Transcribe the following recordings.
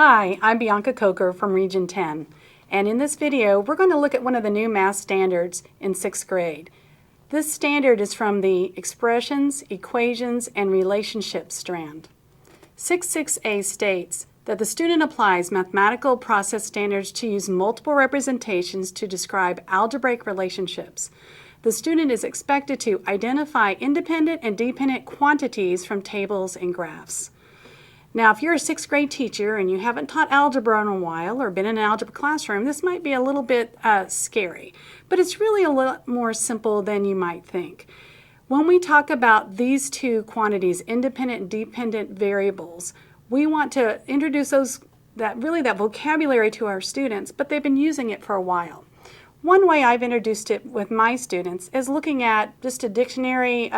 Hi, I'm Bianca Coker from Region 10, and in this video we're going to look at one of the new math standards in 6th grade. This standard is from the Expressions, Equations, and Relationships strand. 6.6a states that the student applies mathematical process standards to use multiple representations to describe algebraic relationships. The student is expected to identify independent and dependent quantities from tables and graphs. Now, if you're a 6th grade teacher and you haven't taught algebra in a while or been in an algebra classroom, this might be a little bit scary, but it's really a lot more simple than you might think. When we talk about these two quantities, independent and dependent variables, we want to introduce that vocabulary to our students, but they've been using it for a while. One way I've introduced it with my students is looking at just a dictionary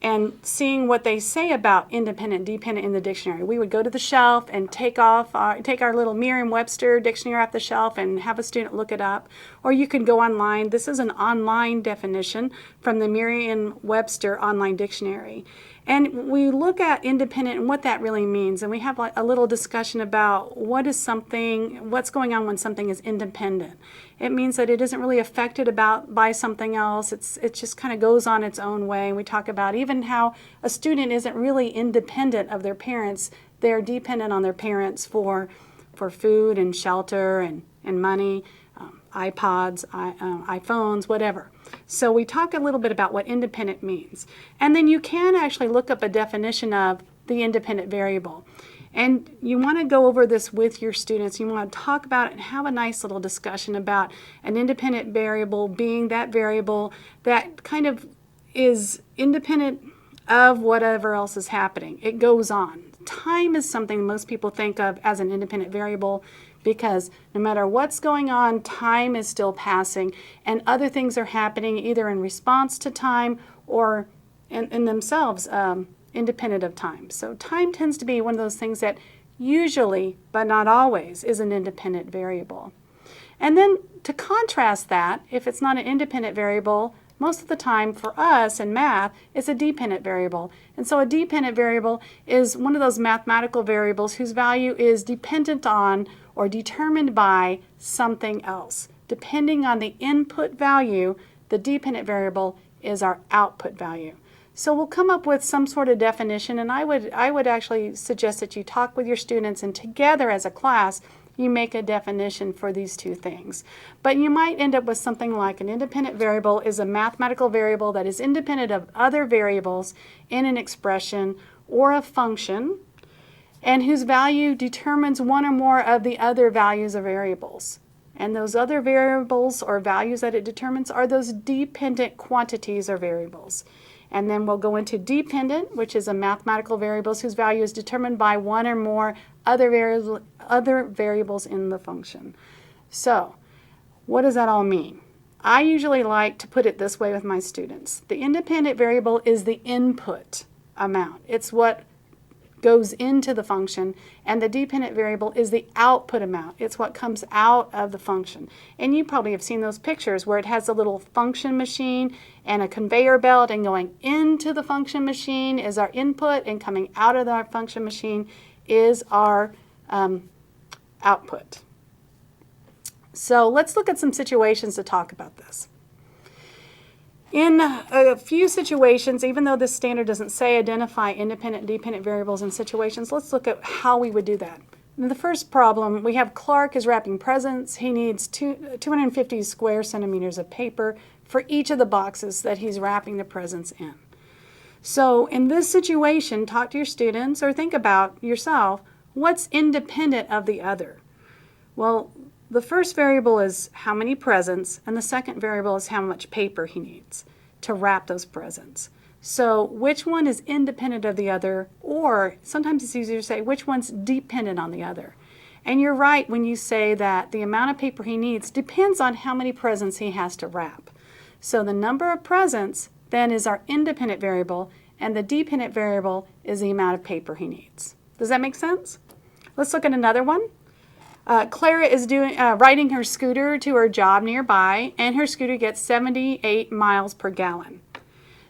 and seeing what they say about independent and dependent in the dictionary. We would go to the shelf and take our little Merriam-Webster dictionary off the shelf and have a student look it up. Or you can go online. This is an online definition from the Merriam-Webster online dictionary. And we look at independent and what that really means. And we have a little discussion about what's going on when something is independent. It means that it isn't really affected by something else. It just kind of goes on its own way. And we talk about even how a student isn't really independent of their parents. They're dependent on their parents for food and shelter and money, iPods, iPhones, whatever. So we talk a little bit about what independent means. And then you can actually look up a definition of the independent variable. And you want to go over this with your students. You want to talk about it and have a nice little discussion about an independent variable being that variable that kind of is independent of whatever else is happening. It goes on. Time is something most people think of as an independent variable because no matter what's going on, time is still passing and other things are happening either in response to time or in themselves independent of time. So time tends to be one of those things that usually, but not always, is an independent variable. And then to contrast that, if it's not an independent variable, most of the time for us in math, it's a dependent variable. And so a dependent variable is one of those mathematical variables whose value is dependent on or determined by something else. Depending on the input value, the dependent variable is our output value. So we'll come up with some sort of definition, and I would actually suggest that you talk with your students and together as a class you make a definition for these two things. But you might end up with something like an independent variable is a mathematical variable that is independent of other variables in an expression or a function and whose value determines one or more of the other values of variables. And those other variables or values that it determines are those dependent quantities or variables. And then we'll go into dependent, which is a mathematical variables whose value is determined by one or more other variables in the function. So, what does that all mean? I usually like to put it this way with my students. The independent variable is the input amount. It's what goes into the function, and the dependent variable is the output amount. It's what comes out of the function. And you probably have seen those pictures where it has a little function machine and a conveyor belt, and going into the function machine is our input and coming out of our function machine is our output. So let's look at some situations to talk about this. In a few situations, even though this standard doesn't say identify independent and dependent variables in situations, let's look at how we would do that. In the first problem, we have Clark is wrapping presents. He needs 250 square centimeters of paper for each of the boxes that he's wrapping the presents in. So in this situation, talk to your students or think about yourself, what's independent of the other? Well, the first variable is how many presents, and the second variable is how much paper he needs to wrap those presents. So which one is independent of the other, or sometimes it's easier to say which one's dependent on the other. And you're right when you say that the amount of paper he needs depends on how many presents he has to wrap. So the number of presents then is our independent variable, and the dependent variable is the amount of paper he needs. Does that make sense? Let's look at another one. Clara is riding her scooter to her job nearby, and her scooter gets 78 miles per gallon.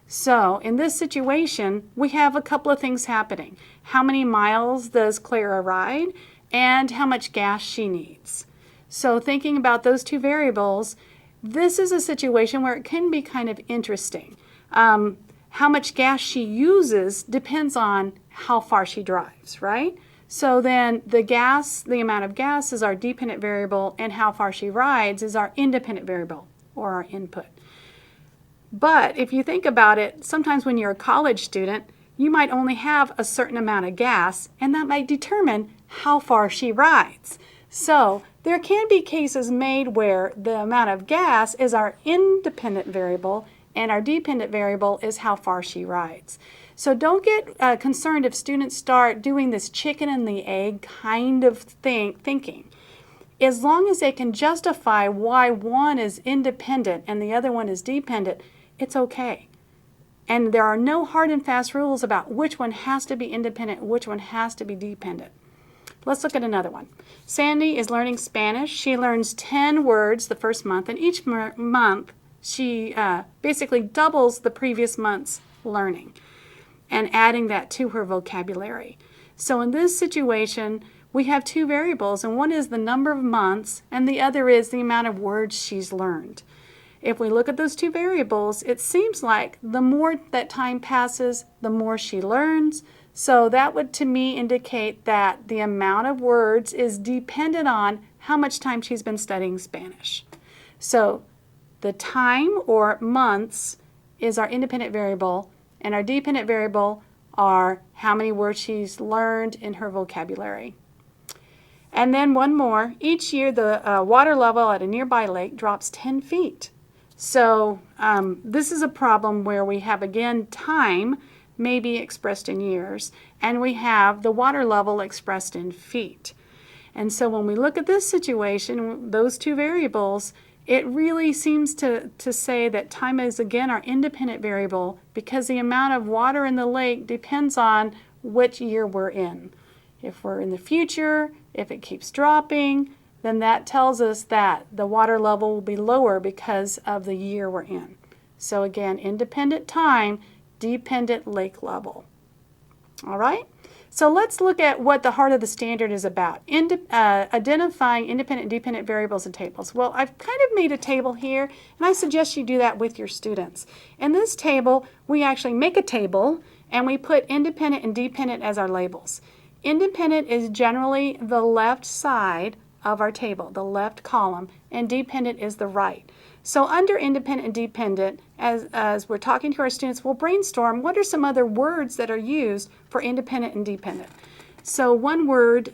So in this situation, we have a couple of things happening. How many miles does Clara ride? and how much gas she needs. So thinking about those two variables, this is a situation where it can be kind of interesting. How much gas she uses depends on how far she drives, right? So then the amount of gas is our dependent variable, and how far she rides is our independent variable, or our input. But if you think about it, sometimes when you're a college student, you might only have a certain amount of gas, and that might determine how far she rides. So there can be cases made where the amount of gas is our independent variable, and our dependent variable is how far she rides. So don't get concerned if students start doing this chicken and the egg kind of thinking. As long as they can justify why one is independent and the other one is dependent, it's okay. And there are no hard and fast rules about which one has to be independent and which one has to be dependent. Let's look at another one. Sandy is learning Spanish. She learns 10 words the first month, and each month she basically doubles the previous month's learning and adding that to her vocabulary. So in this situation, we have two variables, and one is the number of months, and the other is the amount of words she's learned. If we look at those two variables, it seems like the more that time passes, the more she learns. So that would, to me, indicate that the amount of words is dependent on how much time she's been studying Spanish. So the time, or months, is our independent variable, and our dependent variable are how many words she's learned in her vocabulary. And then one more. Each year the water level at a nearby lake drops 10 feet. So this is a problem where we have, again, time may be expressed in years, and we have the water level expressed in feet. And so when we look at this situation, those two variables, it really seems to say that time is, again, our independent variable, because the amount of water in the lake depends on which year we're in. If we're in the future, if it keeps dropping, then that tells us that the water level will be lower because of the year we're in. So again, independent time, dependent lake level. All right? So let's look at what the heart of the standard is about. Identifying independent and dependent variables in tables. Well, I've kind of made a table here, and I suggest you do that with your students. In this table, we actually make a table, and we put independent and dependent as our labels. Independent is generally the left side of our table, the left column, and dependent is the right. So under independent and dependent, as we're talking to our students, we'll brainstorm what are some other words that are used for independent and dependent. So one word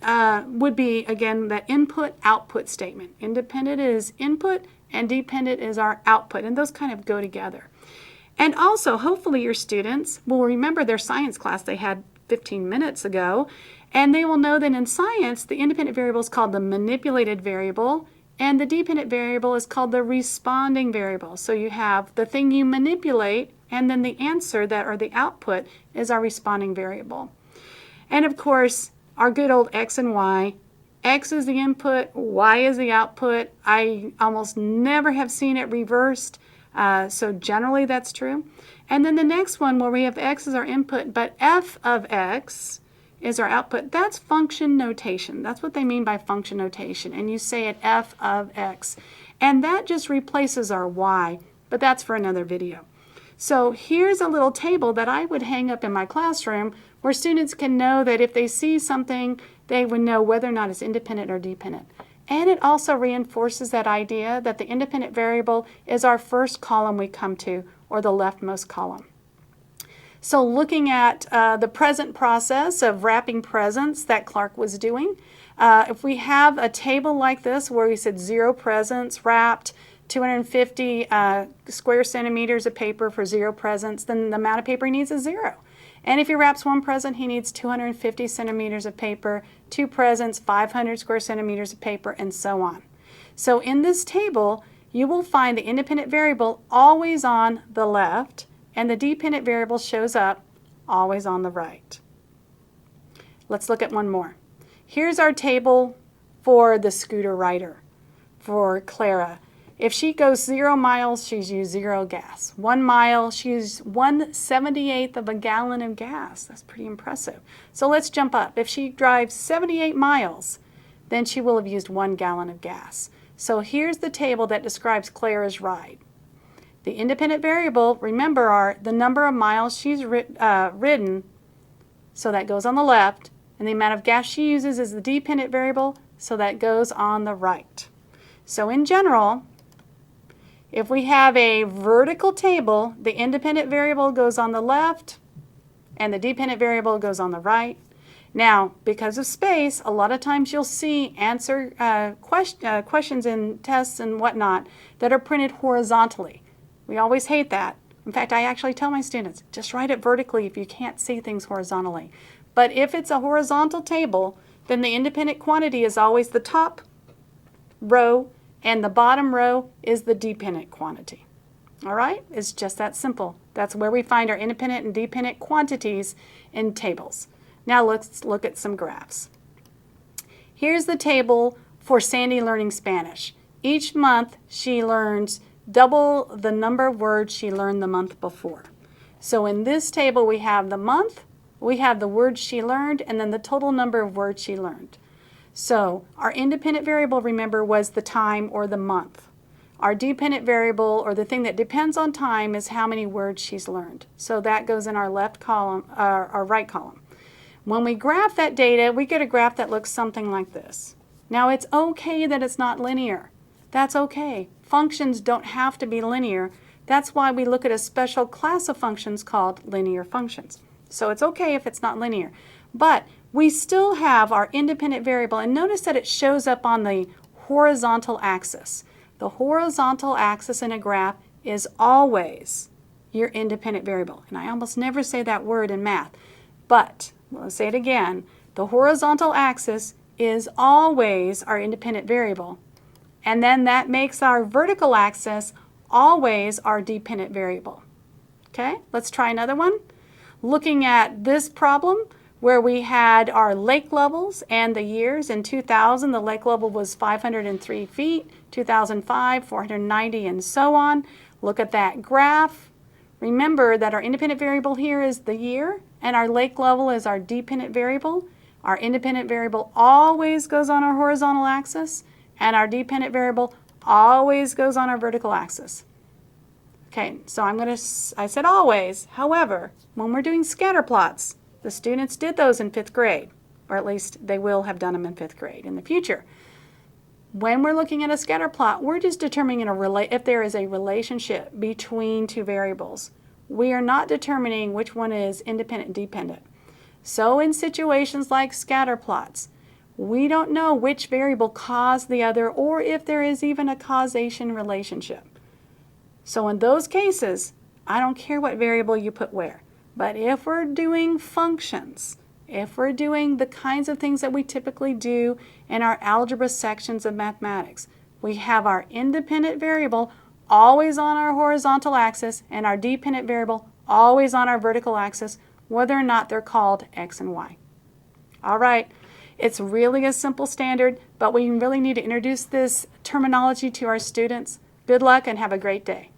would be, again, that input-output statement. Independent is input, and dependent is our output, and those kind of go together. And also, hopefully your students will remember their science class they had 15 minutes ago, and they will know that in science, the independent variable is called the manipulated variable, and the dependent variable is called the responding variable. So you have the thing you manipulate, and then the answer, that, or the output, is our responding variable. And of course, our good old X and Y. X is the input, Y is the output. I almost never have seen it reversed, so generally that's true. And then the next one, where we have X as our input, but F of X is our output. That's function notation. That's what they mean by function notation. And you say it F of X. And that just replaces our Y, but that's for another video. So here's a little table that I would hang up in my classroom where students can know that if they see something, they would know whether or not it's independent or dependent. And it also reinforces that idea that the independent variable is our first column we come to, or the leftmost column. So looking at the present process of wrapping presents that Clark was doing, if we have a table like this where he said 0 presents wrapped, 250 square centimeters of paper for 0 presents, then the amount of paper he needs is 0. And if he wraps 1 present, he needs 250 centimeters of paper, 2 presents, 500 square centimeters of paper, and so on. So in this table, you will find the independent variable always on the left, and the dependent variable shows up always on the right. Let's look at one more. Here's our table for the scooter rider, for Clara. If she goes 0 miles, she's used 0 gas. 1 mile, she's 1/78 of a gallon of gas. That's pretty impressive. So let's jump up. If she drives 78 miles, then she will have used 1 gallon of gas. So here's the table that describes Clara's ride. The independent variable, remember, are the number of miles she's ridden, so that goes on the left, and the amount of gas she uses is the dependent variable, so that goes on the right. So in general, if we have a vertical table, the independent variable goes on the left and the dependent variable goes on the right. Now, because of space, a lot of times you'll see questions in tests and whatnot that are printed horizontally. We always hate that. In fact, I actually tell my students, just write it vertically if you can't see things horizontally. But if it's a horizontal table, then the independent quantity is always the top row and the bottom row is the dependent quantity. All right? It's just that simple. That's where we find our independent and dependent quantities in tables. Now let's look at some graphs. Here's the table for Sandy learning Spanish. Each month she learns double the number of words she learned the month before. So in this table we have the month, we have the words she learned, and then the total number of words she learned. So our independent variable, remember, was the time or the month. Our dependent variable, or the thing that depends on time, is how many words she's learned. So that goes in our left column, our right column. When we graph that data, we get a graph that looks something like this. Now it's okay that it's not linear. That's okay. Functions don't have to be linear. That's why we look at a special class of functions called linear functions. So it's okay if it's not linear. But we still have our independent variable, and notice that it shows up on the horizontal axis. The horizontal axis in a graph is always your independent variable. And I almost never say that word in math, but let's say it again. The horizontal axis is always our independent variable. And then that makes our vertical axis always our dependent variable. Okay, let's try another one. Looking at this problem where we had our lake levels and the years. In 2000, the lake level was 503 feet, 2005, 490, and so on. Look at that graph. Remember that our independent variable here is the year, and our lake level is our dependent variable. Our independent variable always goes on our horizontal axis, and our dependent variable always goes on our vertical axis. Okay, so I said always. However, when we're doing scatter plots, the students did those in 5th grade, or at least they will have done them in 5th grade in the future. When we're looking at a scatter plot, we're just determining if there is a relationship between two variables. We are not determining which one is independent and dependent. So in situations like scatter plots, we don't know which variable caused the other or if there is even a causation relationship. So in those cases, I don't care what variable you put where. But if we're doing functions, if we're doing the kinds of things that we typically do in our algebra sections of mathematics, we have our independent variable always on our horizontal axis and our dependent variable always on our vertical axis, whether or not they're called X and Y. All right, it's really a simple standard, but we really need to introduce this terminology to our students. Good luck and have a great day.